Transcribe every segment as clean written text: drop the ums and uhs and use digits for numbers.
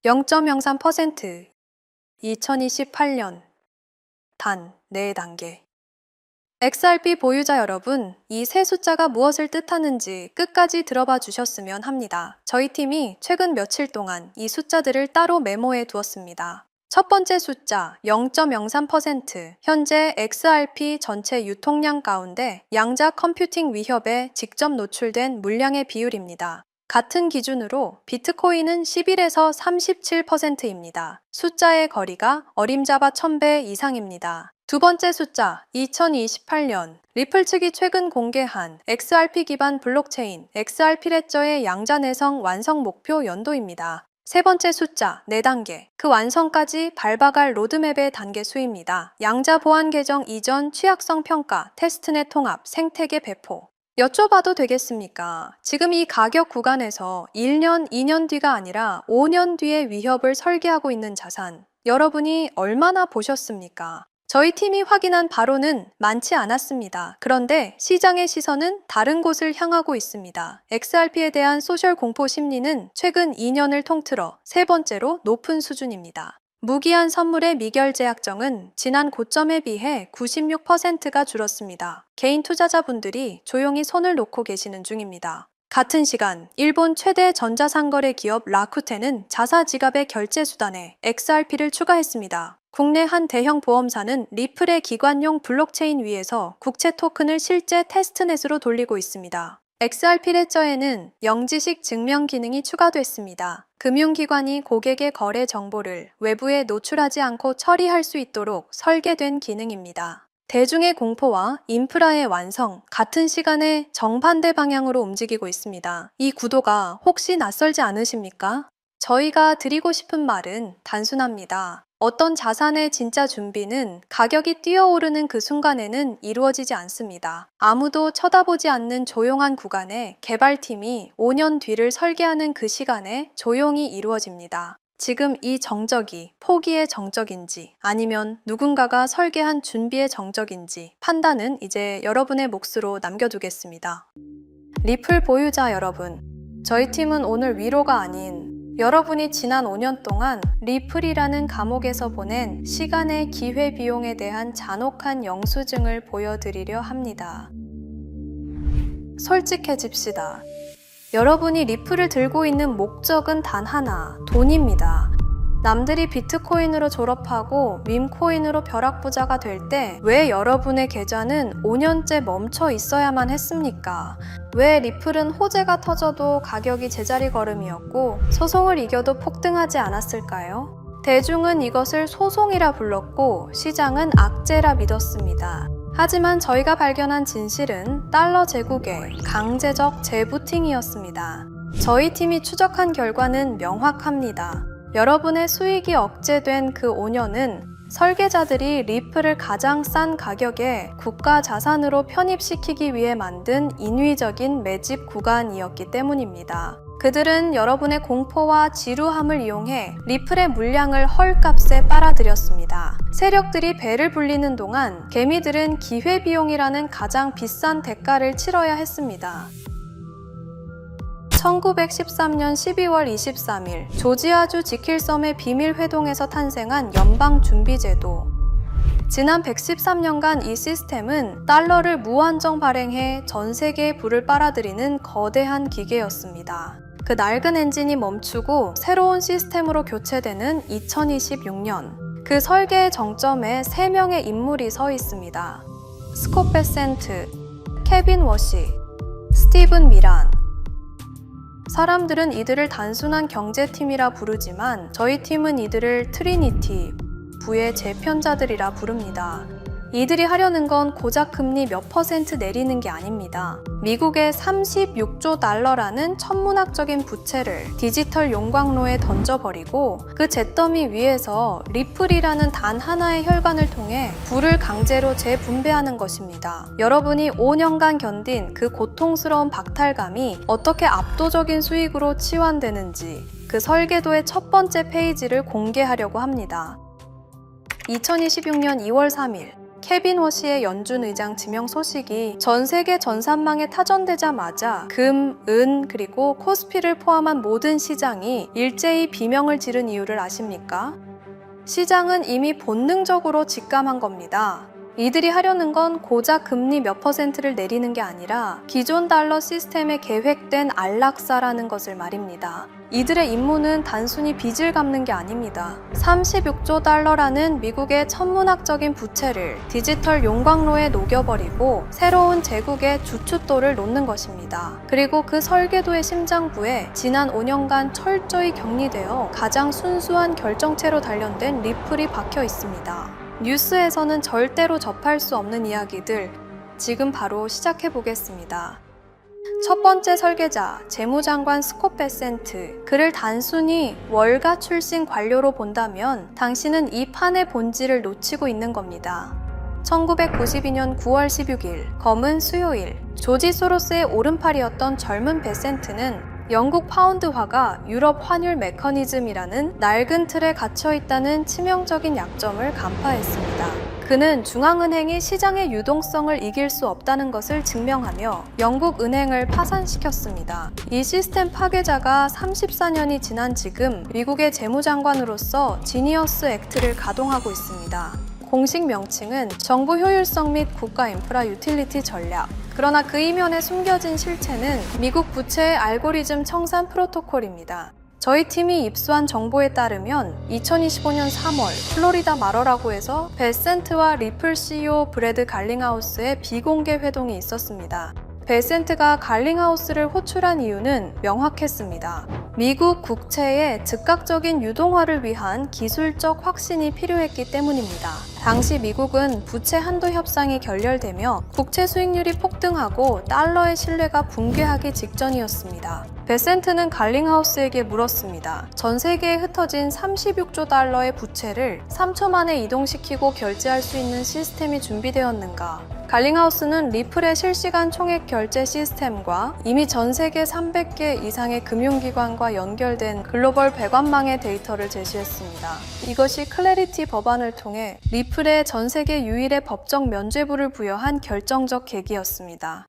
0.03%, 2028년 단 4단계. XRP 보유자 여러분, 이 세 숫자가 무엇을 뜻하는지 끝까지 들어봐 주셨으면 합니다. 저희 팀이 최근 며칠 동안 이 숫자들을 따로 메모해 두었습니다. 첫 번째 숫자 0.03%, 현재 XRP 전체 유통량 가운데 양자 컴퓨팅 위협에 직접 노출된 물량의 비율입니다. 같은 기준으로 비트코인은 11에서 37%입니다. 숫자의 거리가 어림잡아 1000배 이상입니다. 두 번째 숫자 2028년, 리플 측이 최근 공개한 XRP 기반 블록체인 XRP 레저의 양자 내성 완성 목표 연도입니다. 세 번째 숫자 4단계, 그 완성까지 밟아갈 로드맵의 단계 수입니다. 양자 보안 계정 이전 취약성 평가, 테스트넷 통합, 생태계 배포. 여쭤봐도 되겠습니까? 지금 이 가격 구간에서 1년, 2년 뒤가 아니라 5년 뒤의 위협을 설계하고 있는 자산, 여러분이 얼마나 보셨습니까? 저희 팀이 확인한 바로는 많지 않았습니다. 그런데 시장의 시선은 다른 곳을 향하고 있습니다. XRP에 대한 소셜 공포 심리는 최근 2년을 통틀어 세 번째로 높은 수준입니다. 무기한 선물의 미결제 약정은 지난 고점에 비해 96%가 줄었습니다. 개인 투자자분들이 조용히 손을 놓고 계시는 중입니다. 같은 시간, 일본 최대 전자상거래 기업 라쿠텐은 자사 지갑의 결제 수단에 XRP를 추가했습니다. 국내 한 대형 보험사는 리플의 기관용 블록체인 위에서 국채 토큰을 실제 테스트넷으로 돌리고 있습니다. XRP 레저에는 영지식 증명 기능이 추가됐습니다. 금융기관이 고객의 거래 정보를 외부에 노출하지 않고 처리할 수 있도록 설계된 기능입니다. 대중의 공포와 인프라의 완성, 같은 시간에 정반대 방향으로 움직이고 있습니다. 이 구도가 혹시 낯설지 않으십니까? 저희가 드리고 싶은 말은 단순합니다. 어떤 자산의 진짜 준비는 가격이 뛰어오르는 그 순간에는 이루어지지 않습니다. 아무도 쳐다보지 않는 조용한 구간에 개발팀이 5년 뒤를 설계하는 그 시간에 조용히 이루어집니다. 지금 이 정적이 포기의 정적인지 아니면 누군가가 설계한 준비의 정적인지 판단은 이제 여러분의 몫으로 남겨두겠습니다. 리플 보유자 여러분, 저희 팀은 오늘 위로가 아닌 여러분이 지난 5년 동안 리플이라는 감옥에서 보낸 시간의 기회비용에 대한 잔혹한 영수증을 보여드리려 합니다. 솔직해집시다. 여러분이 리플을 들고 있는 목적은 단 하나, 돈입니다. 남들이 비트코인으로 졸업하고 밈코인으로 벼락부자가 될 때 왜 여러분의 계좌는 5년째 멈춰 있어야만 했습니까? 왜 리플은 호재가 터져도 가격이 제자리 걸음이었고 소송을 이겨도 폭등하지 않았을까요? 대중은 이것을 소송이라 불렀고 시장은 악재라 믿었습니다. 하지만 저희가 발견한 진실은 달러 제국의 강제적 재부팅이었습니다. 저희 팀이 추적한 결과는 명확합니다. 여러분의 수익이 억제된 그 5년은 설계자들이 리플을 가장 싼 가격에 국가 자산으로 편입시키기 위해 만든 인위적인 매집 구간이었기 때문입니다. 그들은 여러분의 공포와 지루함을 이용해 리플의 물량을 헐값에 빨아들였습니다. 세력들이 배를 불리는 동안 개미들은 기회비용이라는 가장 비싼 대가를 치러야 했습니다. 1913년 12월 23일 조지아주 지킬섬의 비밀 회동에서 탄생한 연방준비제도. 지난 113년간 이 시스템은 달러를 무한정 발행해 전 세계의 부를 빨아들이는 거대한 기계였습니다. 그 낡은 엔진이 멈추고 새로운 시스템으로 교체되는 2026년, 그 설계의 정점에 3명의 인물이 서 있습니다. 스콧 베센트, 케빈 워시, 스티븐 미란. 사람들은 이들을 단순한 경제팀이라 부르지만 저희 팀은 이들을 트리니티, 부의 재편자들이라 부릅니다. 이들이 하려는 건 고작 금리 몇 % 내리는 게 아닙니다. 미국의 36조 달러라는 천문학적인 부채를 디지털 용광로에 던져버리고 그 잿더미 위에서 리플이라는 단 하나의 혈관을 통해 부를 강제로 재분배하는 것입니다. 여러분이 5년간 견딘 그 고통스러운 박탈감이 어떻게 압도적인 수익으로 치환되는지 그 설계도의 첫 번째 페이지를 공개하려고 합니다. 2026년 2월 3일 케빈 워시의 연준 의장 지명 소식이 전 세계 전산망에 타전되자마자 금, 은, 그리고 코스피를 포함한 모든 시장이 일제히 비명을 지른 이유를 아십니까? 시장은 이미 본능적으로 직감한 겁니다. 이들이 하려는 건 고작 금리 몇 %를 내리는 게 아니라 기존 달러 시스템에 계획된 안락사라는 것을 말입니다. 이들의 임무는 단순히 빚을 갚는 게 아닙니다. 36조 달러라는 미국의 천문학적인 부채를 디지털 용광로에 녹여버리고 새로운 제국의 주춧돌을 놓는 것입니다. 그리고 그 설계도의 심장부에 지난 5년간 철저히 격리되어 가장 순수한 결정체로 단련된 리플이 박혀 있습니다. 뉴스에서는 절대로 접할 수 없는 이야기들, 지금 바로 시작해 보겠습니다. 첫 번째 설계자, 재무장관 스콧 베센트. 그를 단순히 월가 출신 관료로 본다면 당신은 이 판의 본질을 놓치고 있는 겁니다. 1992년 9월 16일, 검은 수요일, 조지 소로스의 오른팔이었던 젊은 베센트는 영국 파운드화가 유럽 환율 메커니즘이라는 낡은 틀에 갇혀있다는 치명적인 약점을 간파했습니다. 그는 중앙은행이 시장의 유동성을 이길 수 없다는 것을 증명하며 영국 은행을 파산시켰습니다. 이 시스템 파괴자가 34년이 지난 지금 미국의 재무장관으로서 지니어스 액트를 가동하고 있습니다. 공식 명칭은 정부 효율성 및 국가 인프라 유틸리티 전략. 그러나 그 이면에 숨겨진 실체는 미국 부채의 알고리즘 청산 프로토콜입니다. 저희 팀이 입수한 정보에 따르면 2025년 3월 플로리다 마러라고에서 베센트와 리플 CEO 브래드 갈링하우스의 비공개 회동이 있었습니다. 베센트가 갈링하우스를 호출한 이유는 명확했습니다. 미국 국채의 즉각적인 유동화를 위한 기술적 확신이 필요했기 때문입니다. 당시 미국은 부채 한도 협상이 결렬되며 국채 수익률이 폭등하고 달러의 신뢰가 붕괴하기 직전이었습니다. 베센트는 갈링하우스에게 물었습니다. 전 세계에 흩어진 36조 달러의 부채를 3초 만에 이동시키고 결제할 수 있는 시스템이 준비되었는가? 갈링하우스는 리플의 실시간 총액 결제 시스템과 이미 전 세계 300개 이상의 금융기관과 연결된 글로벌 배관망의 데이터를 제시했습니다. 이것이 클래리티 법안을 통해 리플에 전 세계 유일의 법적 면죄부를 부여한 결정적 계기였습니다.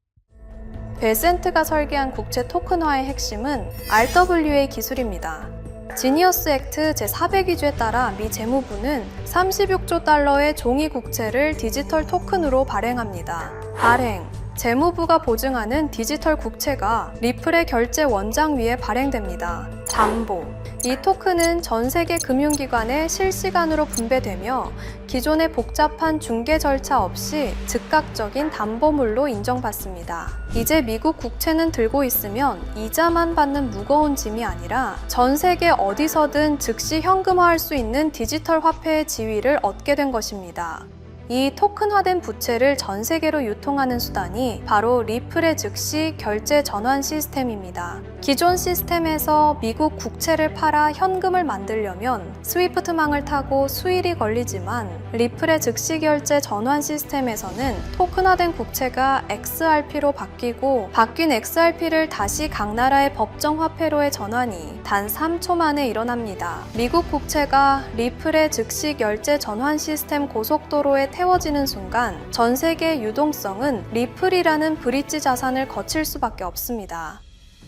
베센트가 설계한 국채 토큰화의 핵심은 RWA 기술입니다. 지니어스 액트 제400위조에 따라 미 재무부는 36조 달러의 종이 국채를 디지털 토큰으로 발행합니다. 발행, 재무부가 보증하는 디지털 국채가 리플의 결제 원장 위에 발행됩니다. 담보, 이 토큰은 전 세계 금융기관에 실시간으로 분배되며 기존의 복잡한 중개 절차 없이 즉각적인 담보물로 인정받습니다. 이제 미국 국채는 들고 있으면 이자만 받는 무거운 짐이 아니라 전 세계 어디서든 즉시 현금화할 수 있는 디지털 화폐의 지위를 얻게 된 것입니다. 이 토큰화된 부채를 전 세계로 유통하는 수단이 바로 리플의 즉시 결제 전환 시스템입니다. 기존 시스템에서 미국 국채를 팔아 현금을 만들려면 스위프트망을 타고 수일이 걸리지만 리플의 즉시 결제 전환 시스템에서는 토큰화된 국채가 XRP로 바뀌고 바뀐 XRP를 다시 각 나라의 법정 화폐로의 전환이 단 3초 만에 일어납니다. 미국 국채가 리플의 즉시 결제 전환 시스템 고속도로에 태워지는 순간 전 세계의 유동성은 리플이라는 브릿지 자산을 거칠 수밖에 없습니다.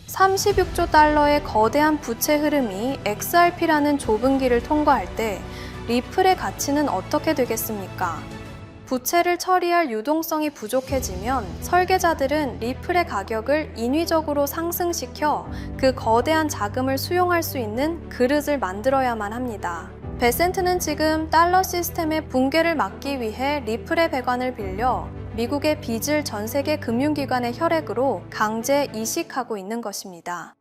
36조 달러의 거대한 부채 흐름이 XRP라는 좁은 길을 통과할 때 리플의 가치는 어떻게 되겠습니까? 부채를 처리할 유동성이 부족해지면 설계자들은 리플의 가격을 인위적으로 상승시켜 그 거대한 자금을 수용할 수 있는 그릇을 만들어야만 합니다. 베센트는 지금 달러 시스템의 붕괴를 막기 위해 리플의 배관을 빌려 미국의 빚을 전 세계 금융기관의 혈액으로 강제 이식하고 있는 것입니다.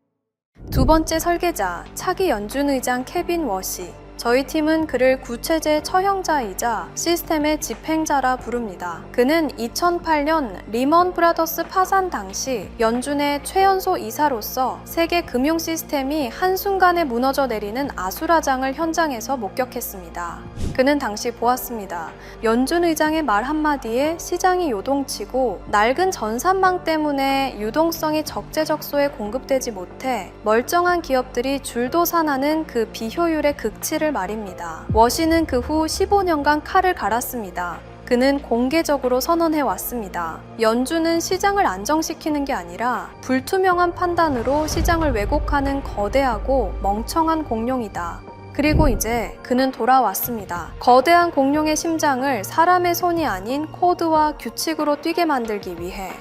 두 번째 설계자, 차기 연준 의장 케빈 워시. 저희 팀은 그를 구체제 처형자이자 시스템의 집행자라 부릅니다. 그는 2008년 리먼 브라더스 파산 당시 연준의 최연소 이사로서 세계 금융 시스템이 한순간에 무너져 내리는 아수라장을 현장에서 목격했습니다. 그는 당시 보았습니다. 연준 의장의 말 한마디에 시장이 요동치고 낡은 전산망 때문에 유동성이 적재적소에 공급되지 못해 멀쩡한 기업들이 줄도산하는 그 비효율의 극치를 말입니다. 워시는 그 후 15년간 칼을 갈았습니다. 그는 공개적으로 선언해 왔습니다. 연준은 시장을 안정시키는 게 아니라 불투명한 판단으로 시장을 왜곡하는 거대하고 멍청한 공룡이다. 그리고 이제 그는 돌아왔습니다. 거대한 공룡의 심장을 사람의 손이 아닌 코드와 규칙으로 뛰게 만들기 위해.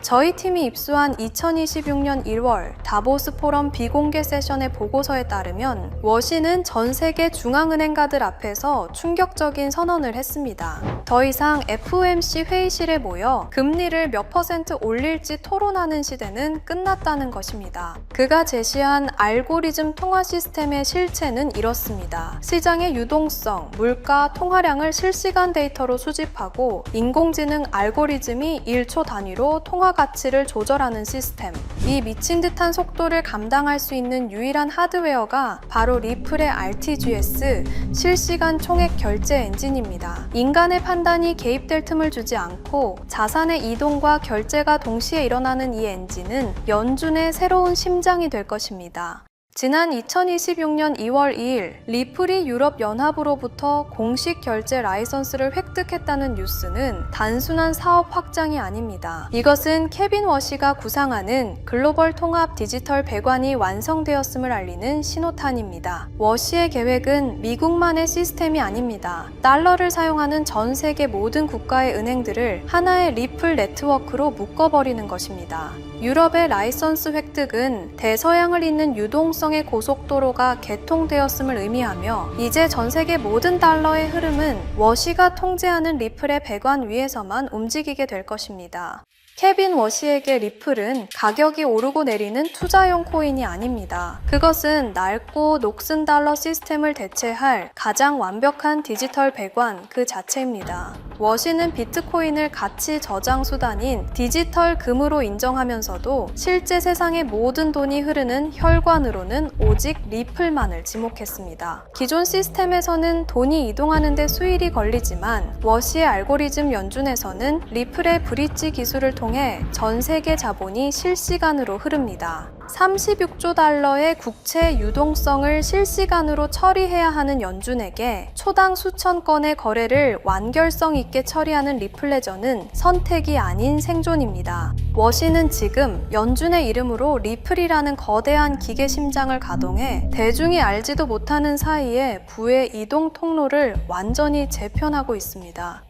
저희 팀이 입수한 2026년 1월 다보스 포럼 비공개 세션의 보고서에 따르면 워시는 전 세계 중앙은행가들 앞에서 충격적인 선언을 했습니다. 더 이상 FOMC 회의실에 모여 금리를 몇 % 올릴지 토론하는 시대는 끝났다는 것입니다. 그가 제시한 알고리즘 통화 시스템의 실체는 이렇습니다. 시장의 유동성, 물가, 통화량을 실시간 데이터로 수집하고 인공지능 알고리즘이 1초 단위로 통화 가치를 조절하는 시스템. 이 미친 듯한 속도를 감당할 수 있는 유일한 하드웨어가 바로 리플의 RTGS, 실시간 총액 결제 엔진입니다. 인간의 판단이 개입될 틈을 주지 않고 자산의 이동과 결제가 동시에 일어나는 이 엔진은 연준의 새로운 심장이 될 것입니다. 지난 2026년 2월 2일 리플이 유럽연합으로부터 공식 결제 라이선스를 획득했다는 뉴스는 단순한 사업 확장이 아닙니다. 이것은 케빈 워시가 구상하는 글로벌 통합 디지털 배관이 완성되었음을 알리는 신호탄입니다. 워시의 계획은 미국만의 시스템이 아닙니다. 달러를 사용하는 전 세계 모든 국가의 은행들을 하나의 리플 네트워크로 묶어버리는 것입니다. 유럽의 라이선스 획득은 대서양을 잇는 유동성의 고속도로가 개통되었음을 의미하며 이제 전 세계 모든 달러의 흐름은 워시가 통제하는 리플의 배관 위에서만 움직이게 될 것입니다. 케빈 워시에게 리플은 가격이 오르고 내리는 투자용 코인이 아닙니다. 그것은 낡고 녹슨 달러 시스템을 대체할 가장 완벽한 디지털 배관 그 자체입니다. 워시는 비트코인을 가치 저장 수단인 디지털 금으로 인정하면서도 실제 세상의 모든 돈이 흐르는 혈관으로는 오직 리플만을 지목했습니다. 기존 시스템에서는 돈이 이동하는 데 수일이 걸리지만 워시의 알고리즘 연준에서는 리플의 브릿지 기술을 통해 전 세계 자본이 실시간으로 흐릅니다. 36조 달러의 국채 유동성을 실시간으로 처리해야 하는 연준에게 초당 수천 건의 거래를 완결성 있게 처리하는 리플레저는 선택이 아닌 생존입니다. 워시는 지금 연준의 이름으로 리플이라는 거대한 기계 심장을 가동해 대중이 알지도 못하는 사이에 부의 이동 통로를 완전히 재편하고 있습니다.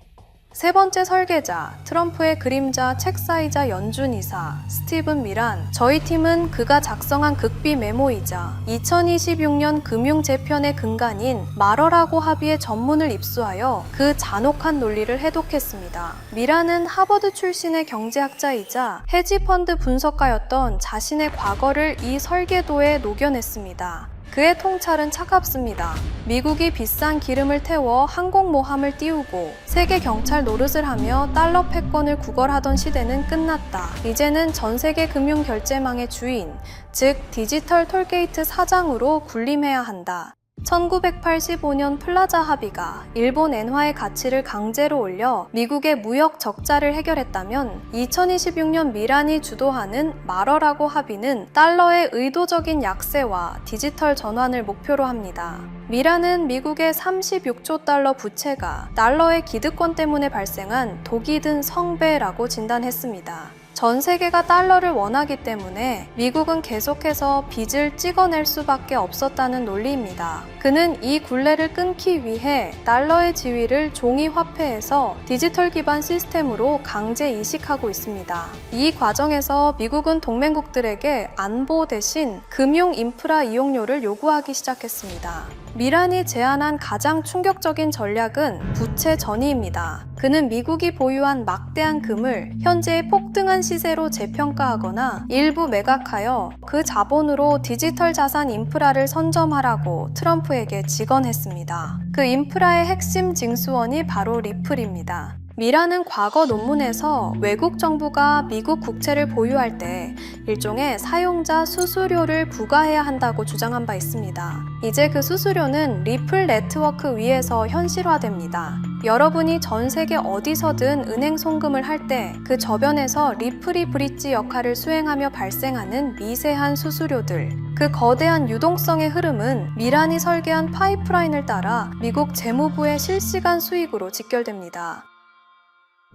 세 번째 설계자, 트럼프의 그림자 책사이자 연준이사 스티븐 미란. 저희 팀은 그가 작성한 극비 메모이자 2026년 금융재편의 근간인 마러라고 합의의 전문을 입수하여 그 잔혹한 논리를 해독했습니다. 미란은 하버드 출신의 경제학자이자 헤지펀드 분석가였던 자신의 과거를 이 설계도에 녹여냈습니다. 그의 통찰은 차갑습니다. 미국이 비싼 기름을 태워 항공모함을 띄우고 세계 경찰 노릇을 하며 달러 패권을 구걸하던 시대는 끝났다. 이제는 전 세계 금융 결제망의 주인, 즉 디지털 톨게이트 사장으로 군림해야 한다. 1985년 플라자 합의가 일본 엔화의 가치를 강제로 올려 미국의 무역 적자를 해결했다면 2026년 미란이 주도하는 마러라고 합의는 달러의 의도적인 약세와 디지털 전환을 목표로 합니다. 미란은 미국의 36조 달러 부채가 달러의 기득권 때문에 발생한 독이 든 성배라고 진단했습니다. 전 세계가 달러를 원하기 때문에 미국은 계속해서 빚을 찍어낼 수밖에 없었다는 논리입니다. 그는 이 굴레를 끊기 위해 달러의 지위를 종이 화폐에서 디지털 기반 시스템으로 강제 이식하고 있습니다. 이 과정에서 미국은 동맹국들에게 안보 대신 금융 인프라 이용료를 요구하기 시작했습니다. 미란이 제안한 가장 충격적인 전략은 부채 전이입니다. 그는 미국이 보유한 막대한 금을 현재의 폭등한 시세로 재평가하거나 일부 매각하여 그 자본으로 디지털 자산 인프라를 선점하라고 트럼프에게 직언했습니다. 그 인프라의 핵심 징수원이 바로 리플입니다. 미란은 과거 논문에서 외국 정부가 미국 국채를 보유할 때 일종의 사용자 수수료를 부과해야 한다고 주장한 바 있습니다. 이제 그 수수료는 리플 네트워크 위에서 현실화됩니다. 여러분이 전 세계 어디서든 은행 송금을 할 때 그 저변에서 리플이 브릿지 역할을 수행하며 발생하는 미세한 수수료들, 그 거대한 유동성의 흐름은 미란이 설계한 파이프라인을 따라 미국 재무부의 실시간 수익으로 직결됩니다.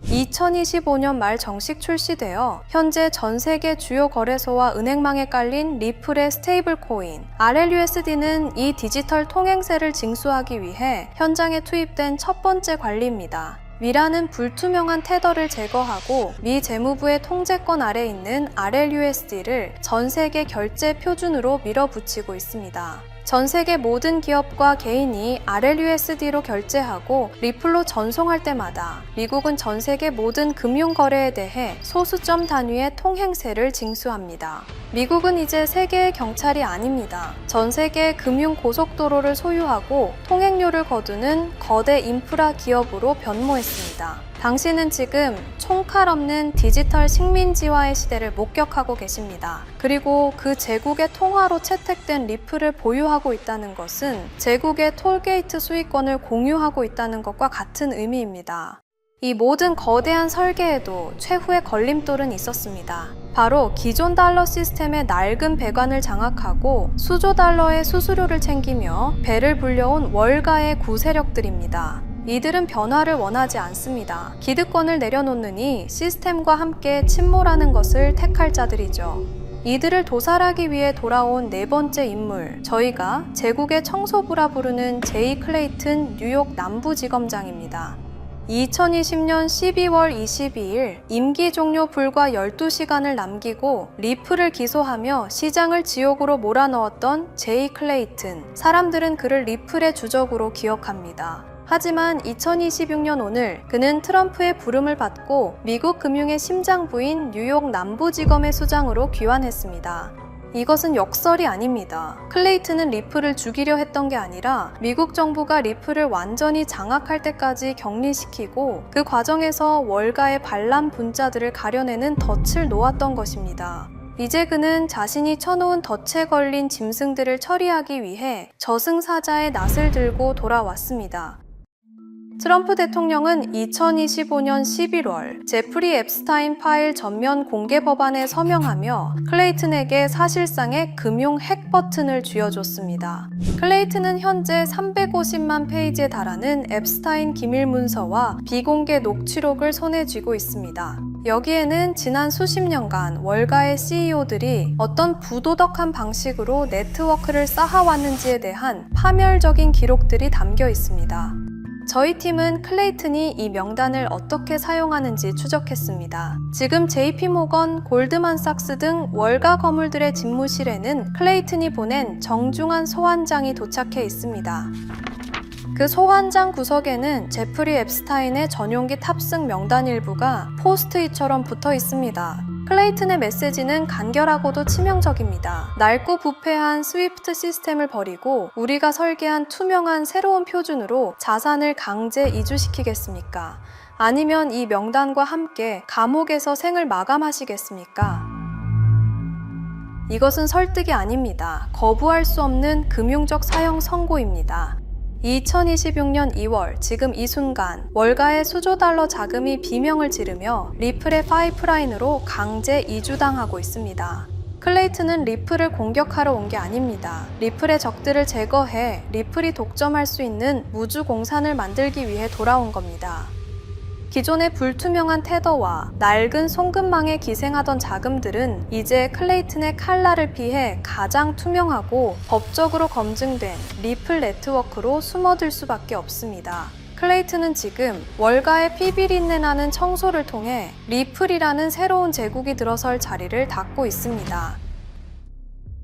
2025년 말 정식 출시되어 현재 전 세계 주요 거래소와 은행망에 깔린 리플의 스테이블 코인 RLUSD는 이 디지털 통행세를 징수하기 위해 현장에 투입된 첫 번째 관리입니다. 미라는 불투명한 테더를 제거하고 미 재무부의 통제권 아래 있는 RLUSD를 전 세계 결제 표준으로 밀어붙이고 있습니다. 전 세계 모든 기업과 개인이 RLUSD로 결제하고 리플로 전송할 때마다 미국은 전 세계 모든 금융 거래에 대해 소수점 단위의 통행세를 징수합니다. 미국은 이제 세계의 경찰이 아닙니다. 전 세계 금융 고속도로를 소유하고 통행료를 거두는 거대 인프라 기업으로 변모했습니다. 당신은 지금 총칼 없는 디지털 식민지화의 시대를 목격하고 계십니다. 그리고 그 제국의 통화로 채택된 리플을 보유하고 있다는 것은 제국의 톨게이트 수익권을 공유하고 있다는 것과 같은 의미입니다. 이 모든 거대한 설계에도 최후의 걸림돌은 있었습니다. 바로 기존 달러 시스템의 낡은 배관을 장악하고 수조 달러의 수수료를 챙기며 배를 불려온 월가의 구세력들입니다. 이들은 변화를 원하지 않습니다. 기득권을 내려놓느니 시스템과 함께 침몰하는 것을 택할 자들이죠. 이들을 도살하기 위해 돌아온 네 번째 인물, 저희가 제국의 청소부라 부르는 제이 클레이튼 뉴욕 남부지검장입니다. 2020년 12월 22일 임기 종료 불과 12시간을 남기고 리플을 기소하며 시장을 지옥으로 몰아넣었던 제이 클레이튼. 사람들은 그를 리플의 주적으로 기억합니다. 하지만 2026년 오늘 그는 트럼프의 부름을 받고 미국 금융의 심장부인 뉴욕 남부지검의 수장으로 귀환했습니다. 이것은 역설이 아닙니다. 클레이튼은 리플을 죽이려 했던 게 아니라 미국 정부가 리플을 완전히 장악할 때까지 격리시키고 그 과정에서 월가의 반란 분자들을 가려내는 덫을 놓았던 것입니다. 이제 그는 자신이 쳐놓은 덫에 걸린 짐승들을 처리하기 위해 저승사자의 낫을 들고 돌아왔습니다. 트럼프 대통령은 2025년 11월 제프리 앱스타인 파일 전면 공개 법안에 서명하며 클레이튼에게 사실상의 금융 핵 버튼을 쥐어줬습니다. 클레이튼은 현재 350만 페이지에 달하는 앱스타인 기밀 문서와 비공개 녹취록을 손에 쥐고 있습니다. 여기에는 지난 수십 년간 월가의 CEO들이 어떤 부도덕한 방식으로 네트워크를 쌓아왔는지에 대한 파멸적인 기록들이 담겨 있습니다. 저희 팀은 클레이튼이 이 명단을 어떻게 사용하는지 추적했습니다. 지금 JP모건, 골드만삭스 등 월가 거물들의 집무실에는 클레이튼이 보낸 정중한 소환장이 도착해 있습니다. 그 소환장 구석에는 제프리 앱스타인의 전용기 탑승 명단 일부가 포스트잇처럼 붙어 있습니다. 클레이튼의 메시지는 간결하고도 치명적입니다. 낡고 부패한 스위프트 시스템을 버리고 우리가 설계한 투명한 새로운 표준으로 자산을 강제 이주시키겠습니까? 아니면 이 명단과 함께 감옥에서 생을 마감하시겠습니까? 이것은 설득이 아닙니다. 거부할 수 없는 금융적 사형 선고입니다. 2026년 2월 지금 이 순간 월가의 수조 달러 자금이 비명을 지르며 리플의 파이프라인으로 강제 이주당하고 있습니다. 클레이튼은 리플을 공격하러 온 게 아닙니다. 리플의 적들을 제거해 리플이 독점할 수 있는 무주 공산을 만들기 위해 돌아온 겁니다. 기존의 불투명한 테더와 낡은 송금망에 기생하던 자금들은 이제 클레이튼의 칼날을 피해 가장 투명하고 법적으로 검증된 리플 네트워크로 숨어들 수밖에 없습니다. 클레이튼은 지금 월가의 피비린내 나는 청소를 통해 리플이라는 새로운 제국이 들어설 자리를 닦고 있습니다.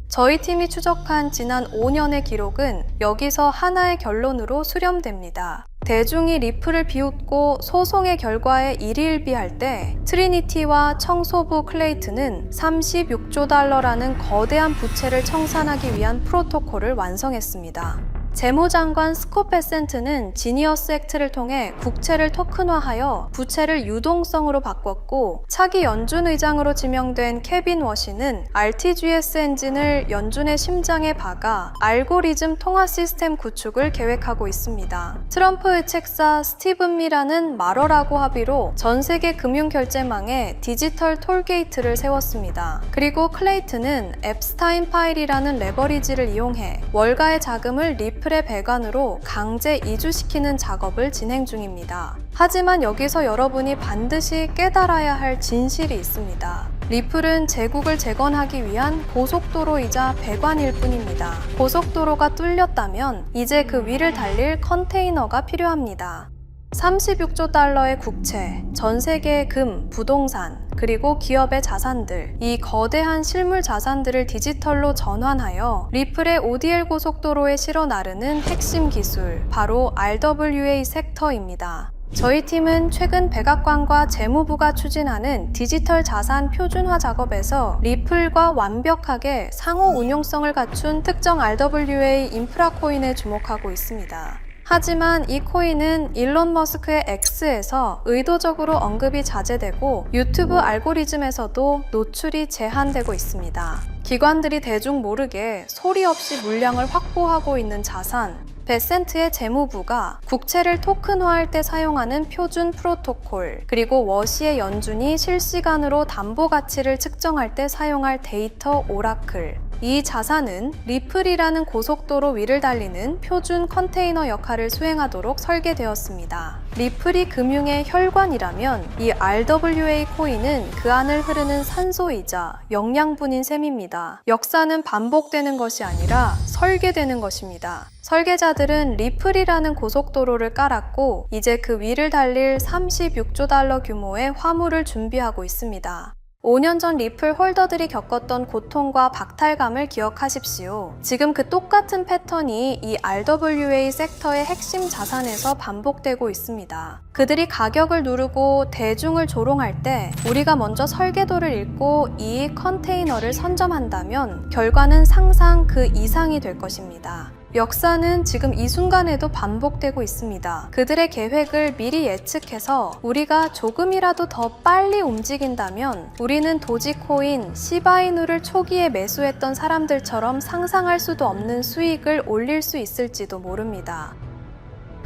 저희 팀이 추적한 지난 5년의 기록은 여기서 하나의 결론으로 수렴됩니다. 대중이 리플을 비웃고 소송의 결과에 일희일비할 때 트리니티와 청소부 클레이튼은 36조 달러라는 거대한 부채를 청산하기 위한 프로토콜을 완성했습니다. 재무장관 스콧 베센트는 지니어스 액트를 통해 국채를 토큰화하여 부채를 유동성으로 바꿨고 차기 연준 의장으로 지명된 케빈 워시는 RTGS 엔진을 연준의 심장에 박아 알고리즘 통화 시스템 구축을 계획하고 있습니다. 트럼프 의책사 스티븐 미라는 마러라고 합의로 전 세계 금융결제망에 디지털 톨게이트를 세웠습니다. 그리고 클레이튼은 앱스타인 파일이라는 레버리지를 이용해 월가의 자금을 리플 리플의 배관으로 강제 이주시키는 작업을 진행 중입니다. 하지만 여기서 여러분이 반드시 깨달아야 할 진실이 있습니다. 리플은 제국을 재건하기 위한 고속도로이자 배관일 뿐입니다. 고속도로가 뚫렸다면 이제 그 위를 달릴 컨테이너가 필요합니다. 36조 달러의 국채, 전 세계의 금, 부동산, 그리고 기업의 자산들, 이 거대한 실물 자산들을 디지털로 전환하여 리플의 ODL 고속도로에 실어 나르는 핵심 기술, 바로 RWA 섹터입니다. 저희 팀은 최근 백악관과 재무부가 추진하는 디지털 자산 표준화 작업에서 리플과 완벽하게 상호 운용성을 갖춘 특정 RWA 인프라 코인에 주목하고 있습니다. 하지만 이 코인은 일론 머스크의 X에서 의도적으로 언급이 자제되고 유튜브 알고리즘에서도 노출이 제한되고 있습니다. 기관들이 대중 모르게 소리 없이 물량을 확보하고 있는 자산, 베센트의 재무부가 국채를 토큰화할 때 사용하는 표준 프로토콜, 그리고 워시의 연준이 실시간으로 담보 가치를 측정할 때 사용할 데이터 오라클, 이 자산은 리플이라는 고속도로 위를 달리는 표준 컨테이너 역할을 수행하도록 설계되었습니다. 리플이 금융의 혈관이라면 이 RWA 코인은 그 안을 흐르는 산소이자 영양분인 셈입니다. 역사는 반복되는 것이 아니라 설계되는 것입니다. 설계자들은 리플이라는 고속도로를 깔았고 이제 그 위를 달릴 36조 달러 규모의 화물을 준비하고 있습니다. 5년 전 리플 홀더들이 겪었던 고통과 박탈감을 기억하십시오. 지금 그 똑같은 패턴이 이 RWA 섹터의 핵심 자산에서 반복되고 있습니다. 그들이 가격을 누르고 대중을 조롱할 때 우리가 먼저 설계도를 읽고 이 컨테이너를 선점한다면 결과는 상상 그 이상이 될 것입니다. 역사는 지금 이 순간에도 반복되고 있습니다. 그들의 계획을 미리 예측해서 우리가 조금이라도 더 빨리 움직인다면 우리는 도지코인, 시바이누를 초기에 매수했던 사람들처럼 상상할 수도 없는 수익을 올릴 수 있을지도 모릅니다.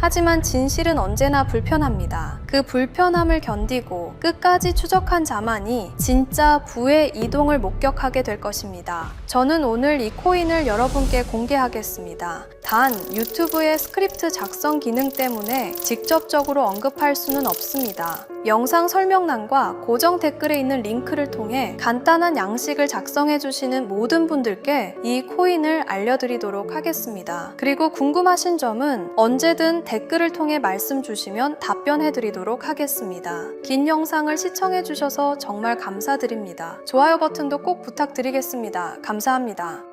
하지만 진실은 언제나 불편합니다. 그 불편함을 견디고 끝까지 추적한 자만이 진짜 부의 이동을 목격하게 될 것입니다. 저는 오늘 이 코인을 여러분께 공개하겠습니다. 단, 유튜브의 스크립트 작성 기능 때문에 직접적으로 언급할 수는 없습니다. 영상 설명란과 고정 댓글에 있는 링크를 통해 간단한 양식을 작성해 주시는 모든 분들께 이 코인을 알려드리도록 하겠습니다. 그리고 궁금하신 점은 언제든 댓글을 통해 말씀 주시면 답변해 드리도록 하겠습니다. 긴 영상을 시청해 주셔서 정말 감사드립니다. 좋아요 버튼도 꼭 부탁드리겠습니다. 감사합니다.